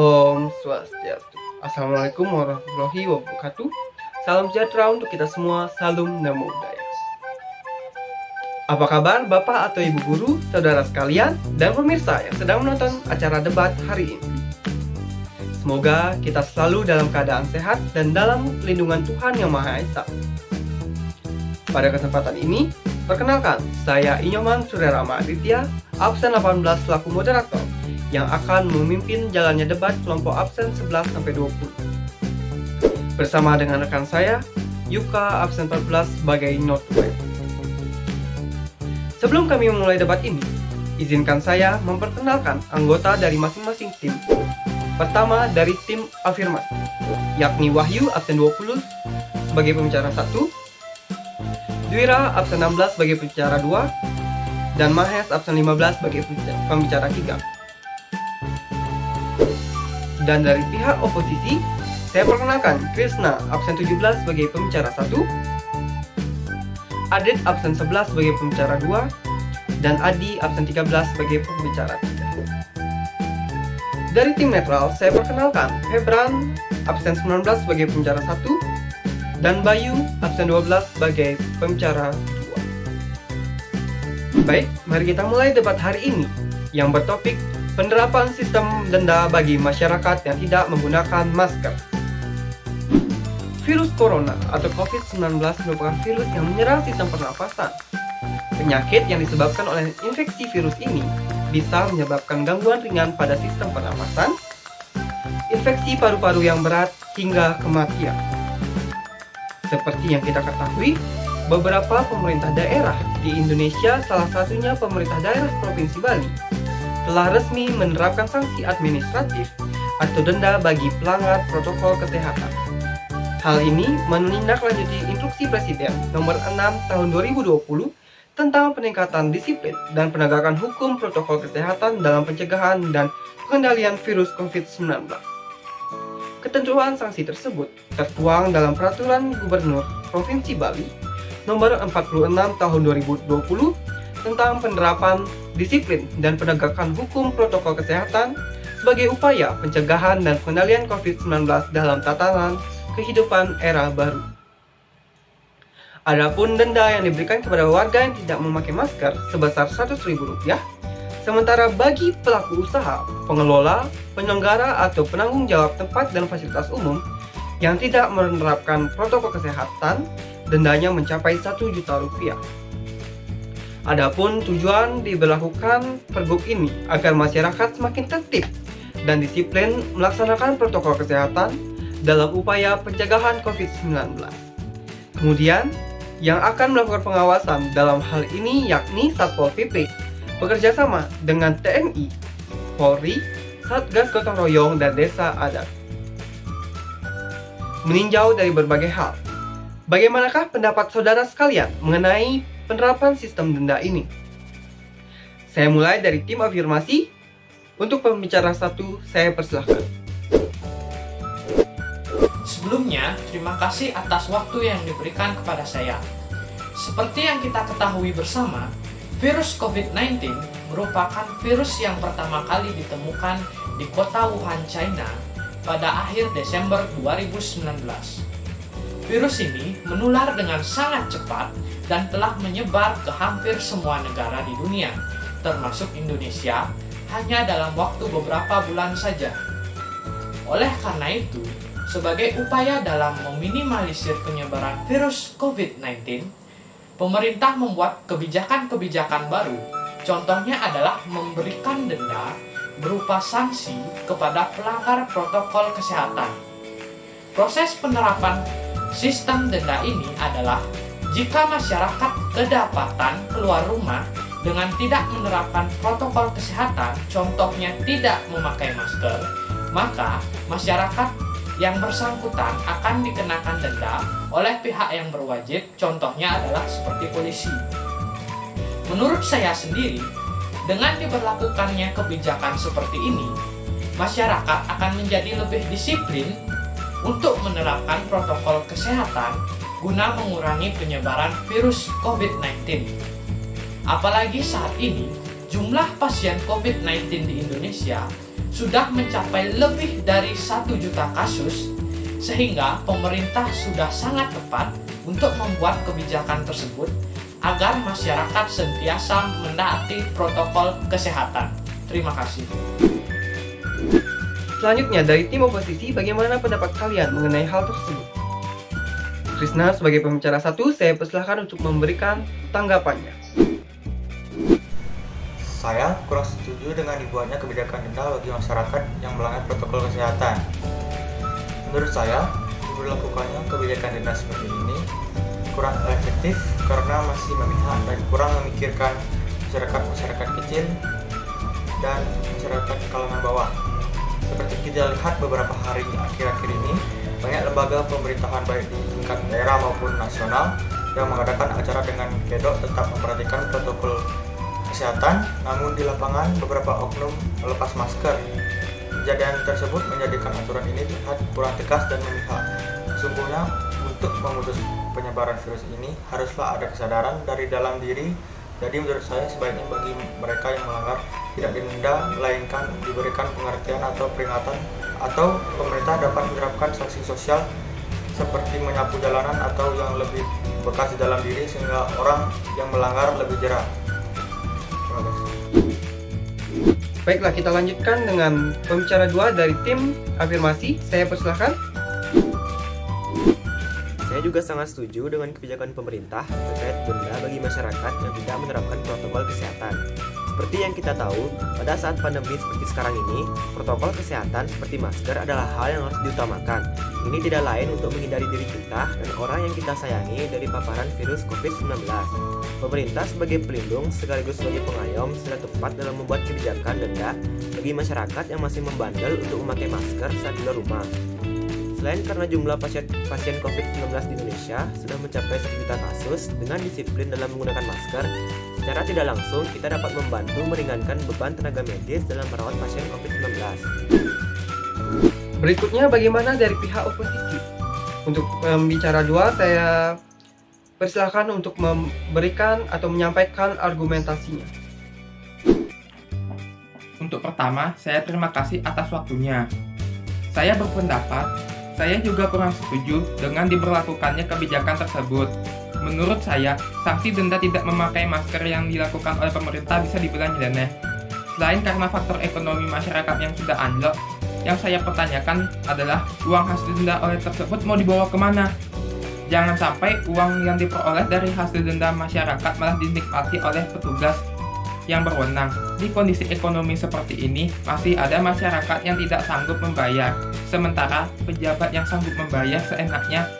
Om Swastiastu. Assalamualaikum warahmatullahi wabarakatuh. Salam sejahtera untuk kita semua. Salam Namo Buddhaya. Apa kabar Bapak atau Ibu guru, saudara sekalian, dan pemirsa yang sedang menonton acara debat hari ini? Semoga kita selalu dalam keadaan sehat dan dalam lindungan Tuhan Yang Maha Esa. Pada kesempatan ini, perkenalkan, saya Inyoman Suryarama Aditya, absen 18 selaku moderator, yang akan memimpin jalannya debat kelompok absen 11-20. Bersama dengan rekan saya, Yuka absen 14 sebagai notulen. Sebelum kami memulai debat ini, izinkan saya memperkenalkan anggota dari masing-masing tim. Pertama dari tim afirmasi, yakni Wahyu absen 20 sebagai pembicara 1, Dwira absen 16 sebagai pembicara 2, dan Mahes absen 15 sebagai pembicara 3. Dan dari pihak oposisi, saya perkenalkan Krishna absen 17 sebagai pembicara 1, Adit absen 11 sebagai pembicara 2, dan Adi absen 13 sebagai pembicara 3. Dari tim netral, saya perkenalkan Febran absen 19 sebagai pembicara 1, dan Bayu absen 12 sebagai pembicara 2. Baik, mari kita mulai debat hari ini yang bertopik penerapan sistem denda bagi masyarakat yang tidak menggunakan masker. Virus corona atau COVID-19 merupakan virus yang menyerang sistem pernapasan. Penyakit yang disebabkan oleh infeksi virus ini bisa menyebabkan gangguan ringan pada sistem pernapasan, infeksi paru-paru yang berat, hingga kematian. Seperti yang kita ketahui, beberapa pemerintah daerah di Indonesia, salah satunya pemerintah daerah Provinsi Bali, telah resmi menerapkan sanksi administratif atau denda bagi pelanggar protokol kesehatan. Hal ini menindaklanjuti Instruksi Presiden Nomor 6 Tahun 2020 tentang peningkatan disiplin dan penegakan hukum protokol kesehatan dalam pencegahan dan pengendalian virus COVID-19. Ketentuan sanksi tersebut tertuang dalam Peraturan Gubernur Provinsi Bali Nomor 46 Tahun 2020 tentang penerapan disiplin dan penegakan hukum protokol kesehatan sebagai upaya pencegahan dan pengendalian COVID-19 dalam tatanan kehidupan era baru. Adapun denda yang diberikan kepada warga yang tidak memakai masker sebesar Rp100.000, sementara bagi pelaku usaha, pengelola, penyelenggara atau penanggung jawab tempat dan fasilitas umum yang tidak menerapkan protokol kesehatan, dendanya mencapai Rp1.000.000. Adapun tujuan diberlakukan pergub ini agar masyarakat semakin tertib dan disiplin melaksanakan protokol kesehatan dalam upaya pencegahan COVID-19. Kemudian, yang akan melakukan pengawasan dalam hal ini yakni Satpol PP bekerjasama dengan TNI, Polri, Satgas Gotong Royong, dan Desa Adat. Meninjau dari berbagai hal, bagaimanakah pendapat saudara sekalian mengenai penerapan sistem denda ini? Saya mulai dari tim afirmasi. Untuk pembicara 1, saya persilahkan. Sebelumnya, terima kasih atas waktu yang diberikan kepada saya. Seperti yang kita ketahui bersama, virus COVID-19 merupakan virus yang pertama kali ditemukan di kota Wuhan, China pada akhir Desember 2019. Virus ini menular dengan sangat cepat dan telah menyebar ke hampir semua negara di dunia, termasuk Indonesia, hanya dalam waktu beberapa bulan saja. Oleh karena itu, sebagai upaya dalam meminimalisir penyebaran virus COVID-19, pemerintah membuat kebijakan-kebijakan baru. Contohnya adalah memberikan denda berupa sanksi kepada pelanggar protokol kesehatan. Proses penerapan sistem denda ini adalah jika masyarakat kedapatan keluar rumah dengan tidak menerapkan protokol kesehatan, contohnya tidak memakai masker, maka masyarakat yang bersangkutan akan dikenakan denda oleh pihak yang berwajib, contohnya adalah seperti polisi. Menurut saya sendiri, dengan diberlakukannya kebijakan seperti ini, masyarakat akan menjadi lebih disiplin untuk menerapkan protokol kesehatan guna mengurangi penyebaran virus COVID-19. Apalagi saat ini, jumlah pasien COVID-19 di Indonesia sudah mencapai lebih dari 1 juta kasus, sehingga pemerintah sudah sangat tepat untuk membuat kebijakan tersebut agar masyarakat sentiasa menaati protokol kesehatan. Terima kasih. Selanjutnya dari tim oposisi, bagaimana pendapat kalian mengenai hal tersebut? Krisna sebagai pembicara satu, saya persilahkan untuk memberikan tanggapannya. Saya kurang setuju dengan dibuatnya kebijakan denda bagi masyarakat yang melanggar protokol kesehatan. Menurut saya, diberlakukannya kebijakan denda seperti ini kurang efektif karena masih memihak dan kurang memikirkan masyarakat kecil dan masyarakat kalangan bawah. Seperti kita lihat beberapa hari akhir-akhir ini, banyak lembaga pemerintahan baik di tingkat daerah maupun nasional yang mengadakan acara dengan kedok tetap memperhatikan protokol kesehatan, namun di lapangan beberapa oknum melepas masker. Kejadian tersebut menjadikan aturan ini terlihat kurang tegas dan memihak. Sesungguhnya untuk memutus penyebaran virus ini haruslah ada kesadaran dari dalam diri. Jadi menurut saya sebaiknya bagi mereka yang melanggar tidak didenda, melainkan diberikan pengertian atau peringatan, atau pemerintah dapat menerapkan sanksi sosial seperti menyapu jalanan atau yang lebih bekas di dalam diri sehingga orang yang melanggar lebih jerah. Terima kasih. Baiklah, kita lanjutkan dengan pembicara 2 dari tim afirmasi. Saya persilahkan. Saya juga sangat setuju dengan kebijakan pemerintah terkait denda bagi masyarakat yang tidak menerapkan protokol kesehatan. Seperti yang kita tahu, pada saat pandemi seperti sekarang ini, protokol kesehatan seperti masker adalah hal yang harus diutamakan. Ini tidak lain untuk menghindari diri kita dan orang yang kita sayangi dari paparan virus COVID-19. Pemerintah sebagai pelindung sekaligus sebagai pengayom sudah tepat dalam membuat kebijakan denda bagi masyarakat yang masih membandel untuk memakai masker saat di luar rumah. Selain karena jumlah pasien COVID-19 di Indonesia sudah mencapai 1 juta kasus, dengan disiplin dalam menggunakan masker, secara tidak langsung kita dapat membantu meringankan beban tenaga medis dalam merawat pasien COVID-19. Berikutnya bagaimana dari pihak oposisi? Untuk pembicara 2, saya persilahkan untuk memberikan atau menyampaikan argumentasinya. Untuk pertama, saya terima kasih atas waktunya. Saya berpendapat, saya juga kurang setuju dengan diberlakukannya kebijakan tersebut. Menurut saya, sanksi denda tidak memakai masker yang dilakukan oleh pemerintah bisa dibilang nyeleneh. Selain karena faktor ekonomi masyarakat yang sudah anjlok, yang saya pertanyakan adalah uang hasil denda oleh tersebut mau dibawa kemana? Jangan sampai uang yang diperoleh dari hasil denda masyarakat malah dinikmati oleh petugas yang berwenang. Di kondisi ekonomi seperti ini, masih ada masyarakat yang tidak sanggup membayar, sementara pejabat yang sanggup membayar seenaknya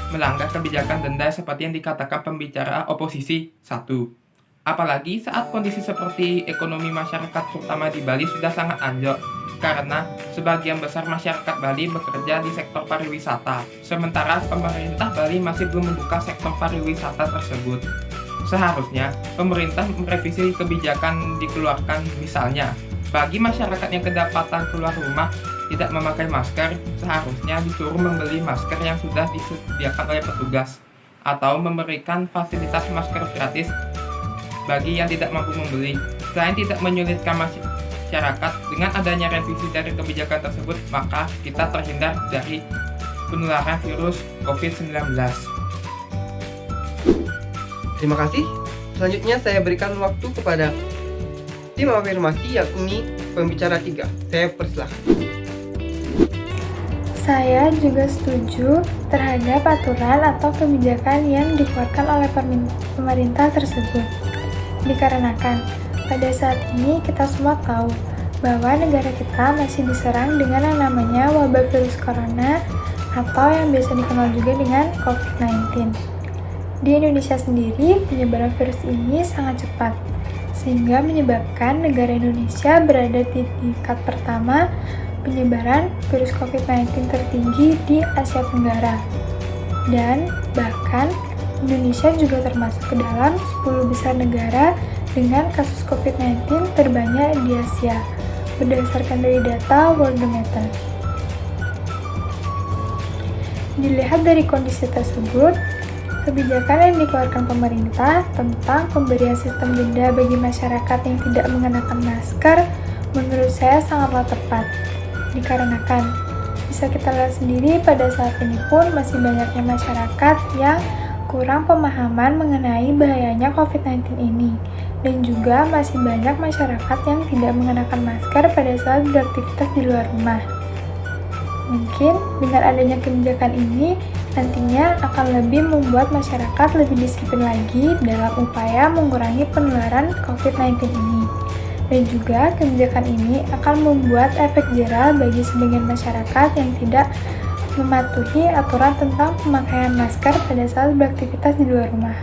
melanggar kebijakan denda seperti yang dikatakan pembicara oposisi 1. Apalagi saat kondisi seperti ekonomi masyarakat terutama di Bali sudah sangat anjlok, karena sebagian besar masyarakat Bali bekerja di sektor pariwisata, sementara pemerintah Bali masih belum membuka sektor pariwisata tersebut. Seharusnya pemerintah merevisi kebijakan dikeluarkan, misalnya bagi masyarakat yang kedapatan keluar rumah tidak memakai masker, seharusnya disuruh membeli masker yang sudah disediakan oleh petugas, atau memberikan fasilitas masker gratis bagi yang tidak mampu membeli. Selain tidak menyulitkan masyarakat, dengan adanya revisi dari kebijakan tersebut, maka kita terhindar dari penularan virus COVID-19. Terima kasih. Selanjutnya saya berikan waktu kepada tim afirmasi yakni pembicara 3. Saya persilahkan. Saya juga setuju terhadap aturan atau kebijakan yang dikeluarkan oleh pemerintah tersebut. Dikarenakan pada saat ini kita semua tahu bahwa negara kita masih diserang dengan yang namanya wabah virus corona atau yang biasa dikenal juga dengan COVID-19. Di Indonesia sendiri, penyebaran virus ini sangat cepat, sehingga menyebabkan negara Indonesia berada di tingkat pertama penyebaran virus COVID-19 tertinggi di Asia Tenggara. Dan bahkan Indonesia juga termasuk ke dalam 10 besar negara dengan kasus COVID-19 terbanyak di Asia, berdasarkan dari data Worldometer. Dilihat dari kondisi tersebut, kebijakan yang dikeluarkan pemerintah tentang pemberian sistem denda bagi masyarakat yang tidak mengenakan masker menurut saya sangatlah tepat. Dikarenakan, bisa kita lihat sendiri pada saat ini pun masih banyaknya masyarakat yang kurang pemahaman mengenai bahayanya COVID-19 ini. Dan juga masih banyak masyarakat yang tidak mengenakan masker pada saat beraktivitas di luar rumah. Mungkin dengan adanya kebijakan ini, nantinya akan lebih membuat masyarakat lebih disiplin lagi dalam upaya mengurangi penularan COVID-19 ini. Dan juga kebijakan ini akan membuat efek jera bagi sebagian masyarakat yang tidak mematuhi aturan tentang pemakaian masker pada saat beraktivitas di luar rumah.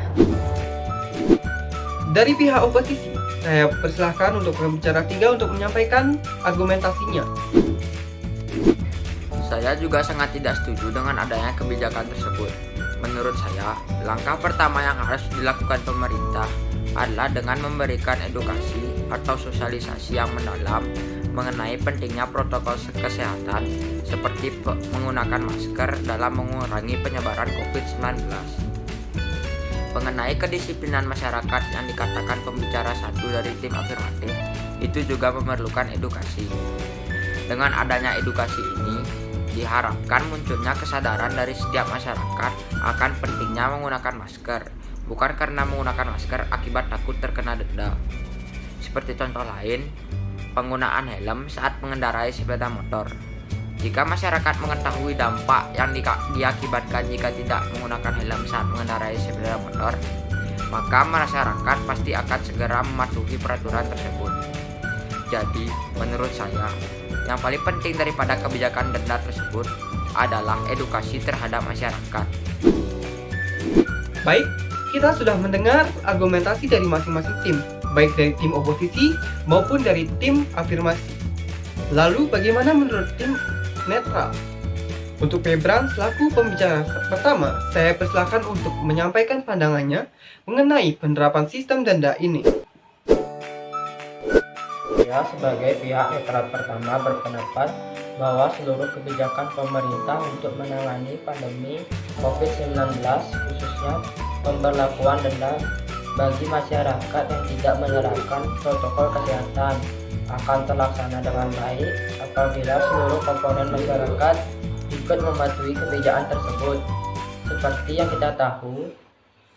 Dari pihak oposisi, saya persilahkan untuk pembicara 3 untuk menyampaikan argumentasinya. Saya juga sangat tidak setuju dengan adanya kebijakan tersebut. Menurut saya, langkah pertama yang harus dilakukan pemerintah adalah dengan memberikan edukasi atau sosialisasi yang mendalam mengenai pentingnya protokol kesehatan seperti menggunakan masker dalam mengurangi penyebaran COVID-19. Mengenai kedisiplinan masyarakat yang dikatakan pembicara satu dari tim afirmatif, itu juga memerlukan edukasi. Dengan adanya edukasi ini, diharapkan munculnya kesadaran dari setiap masyarakat akan pentingnya menggunakan masker, bukan karena menggunakan masker akibat takut terkena denda. Seperti contoh lain, penggunaan helm saat mengendarai sepeda motor. Jika masyarakat mengetahui dampak yang diakibatkan jika tidak menggunakan helm saat mengendarai sepeda motor, maka masyarakat pasti akan segera mematuhi peraturan tersebut. Jadi, menurut saya, yang paling penting daripada kebijakan denda tersebut adalah edukasi terhadap masyarakat. Baik, kita sudah mendengar argumentasi dari masing-masing tim, baik dari tim oposisi maupun dari tim afirmasi. Lalu bagaimana menurut tim netral? Untuk Febran selaku pembicara pertama, saya persilakan untuk menyampaikan pandangannya mengenai penerapan sistem denda ini. Saya sebagai pihak netral pertama berpendapat bahwa seluruh kebijakan pemerintah untuk menangani pandemi COVID-19, khususnya pemberlakuan denda bagi masyarakat yang tidak menerapkan protokol kesehatan, akan terlaksana dengan baik apabila seluruh komponen masyarakat ikut mematuhi kebijakan tersebut. Seperti yang kita tahu,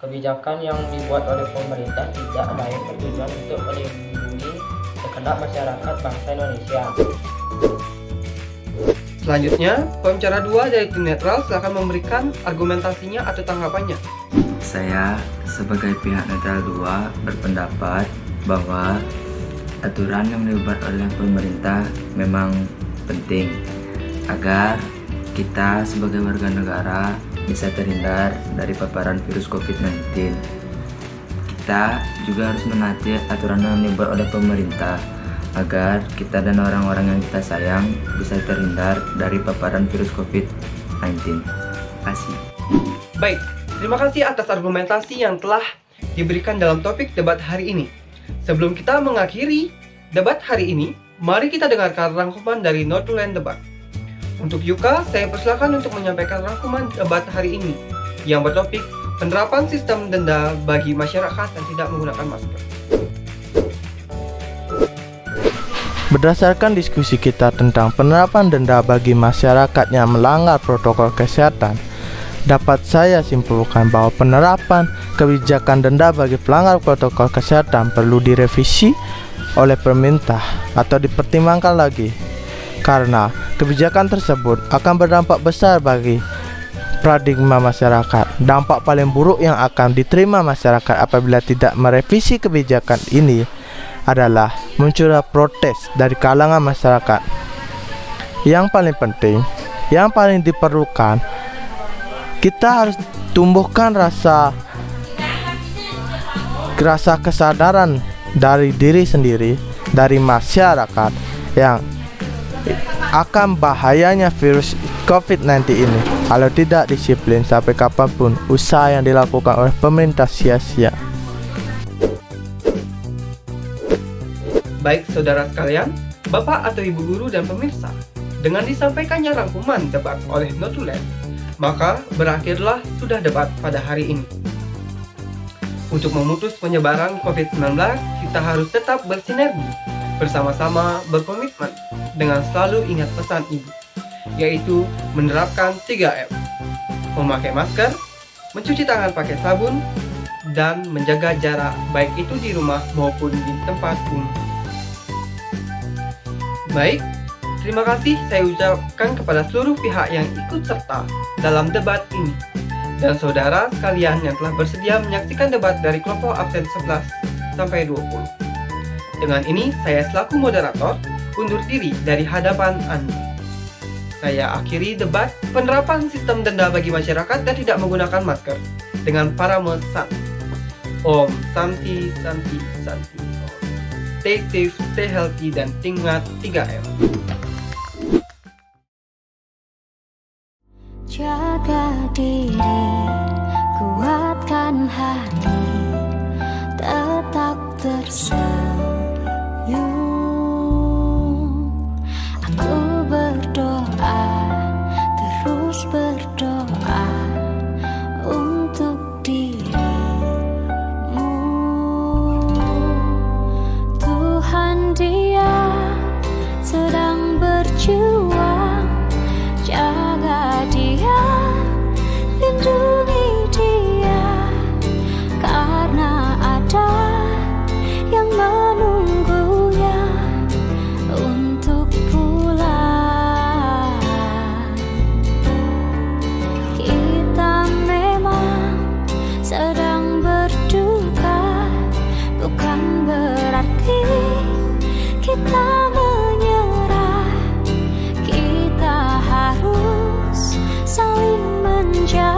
kebijakan yang dibuat oleh pemerintah tidak lain bertujuan untuk melindungi segenap masyarakat bangsa Indonesia. Selanjutnya, pembicara 2 dari tim netral silakan memberikan argumentasinya atau tanggapannya. Saya sebagai pihak netral 2 berpendapat bahwa aturan yang dibuat oleh pemerintah memang penting agar kita sebagai warga negara bisa terhindar dari paparan virus COVID-19. Kita juga harus menaati aturan yang dibuat oleh pemerintah agar kita dan orang-orang yang kita sayang bisa terhindar dari paparan virus COVID-19. Terima kasih. Baik, terima kasih atas argumentasi yang telah diberikan dalam topik debat hari ini. Sebelum kita mengakhiri debat hari ini, mari kita dengarkan rangkuman dari Notulen Debat. Untuk Yuka, saya persilakan untuk menyampaikan rangkuman debat hari ini yang bertopik penerapan sistem denda bagi masyarakat yang tidak menggunakan masker. Berdasarkan diskusi kita tentang penerapan denda bagi masyarakat yang melanggar protokol kesehatan, dapat saya simpulkan bahwa penerapan kebijakan denda bagi pelanggar protokol kesehatan perlu direvisi oleh pemerintah atau dipertimbangkan lagi, karena kebijakan tersebut akan berdampak besar bagi paradigma masyarakat. Dampak paling buruk yang akan diterima masyarakat apabila tidak merevisi kebijakan ini adalah munculnya protes dari kalangan masyarakat. Yang paling penting, yang paling diperlukan, kita harus tumbuhkan rasa kesadaran dari diri sendiri, dari masyarakat yang akan bahayanya virus COVID-19 ini. Kalau tidak disiplin, sampai kapanpun usaha yang dilakukan oleh pemerintah sia-sia. Baik saudara sekalian, Bapak atau Ibu guru dan pemirsa, dengan disampaikannya rangkuman debat oleh Notulen, maka berakhirlah sudah debat pada hari ini. Untuk memutus penyebaran COVID-19, kita harus tetap bersinergi bersama-sama berkomitmen dengan selalu ingat pesan ibu, yaitu menerapkan 3M, memakai masker, mencuci tangan pakai sabun, dan menjaga jarak baik itu di rumah maupun di tempat umum. Baik, terima kasih saya ucapkan kepada seluruh pihak yang ikut serta dalam debat ini, dan saudara sekalian yang telah bersedia menyaksikan debat dari kelompok absen 11 sampai 20. Dengan ini, saya selaku moderator undur diri dari hadapan Anda. Saya akhiri debat penerapan sistem denda bagi masyarakat dan tidak menggunakan masker dengan parame Santi. Om Santi Santi Santi. Stay safe, stay healthy, dan ingat 3M. Jaga diri, kuatkan hati, tetap tersenyum. Aku berdoa, terus berdoa untuk dirimu. Tuhan, Dia sedang berjuang. Jaga dia, lindungi dia, karena ada yang menunggunya untuk pulang. Kita memang sedang berduka, bukan berarti kita menyerah. Kita harus saling menjaga.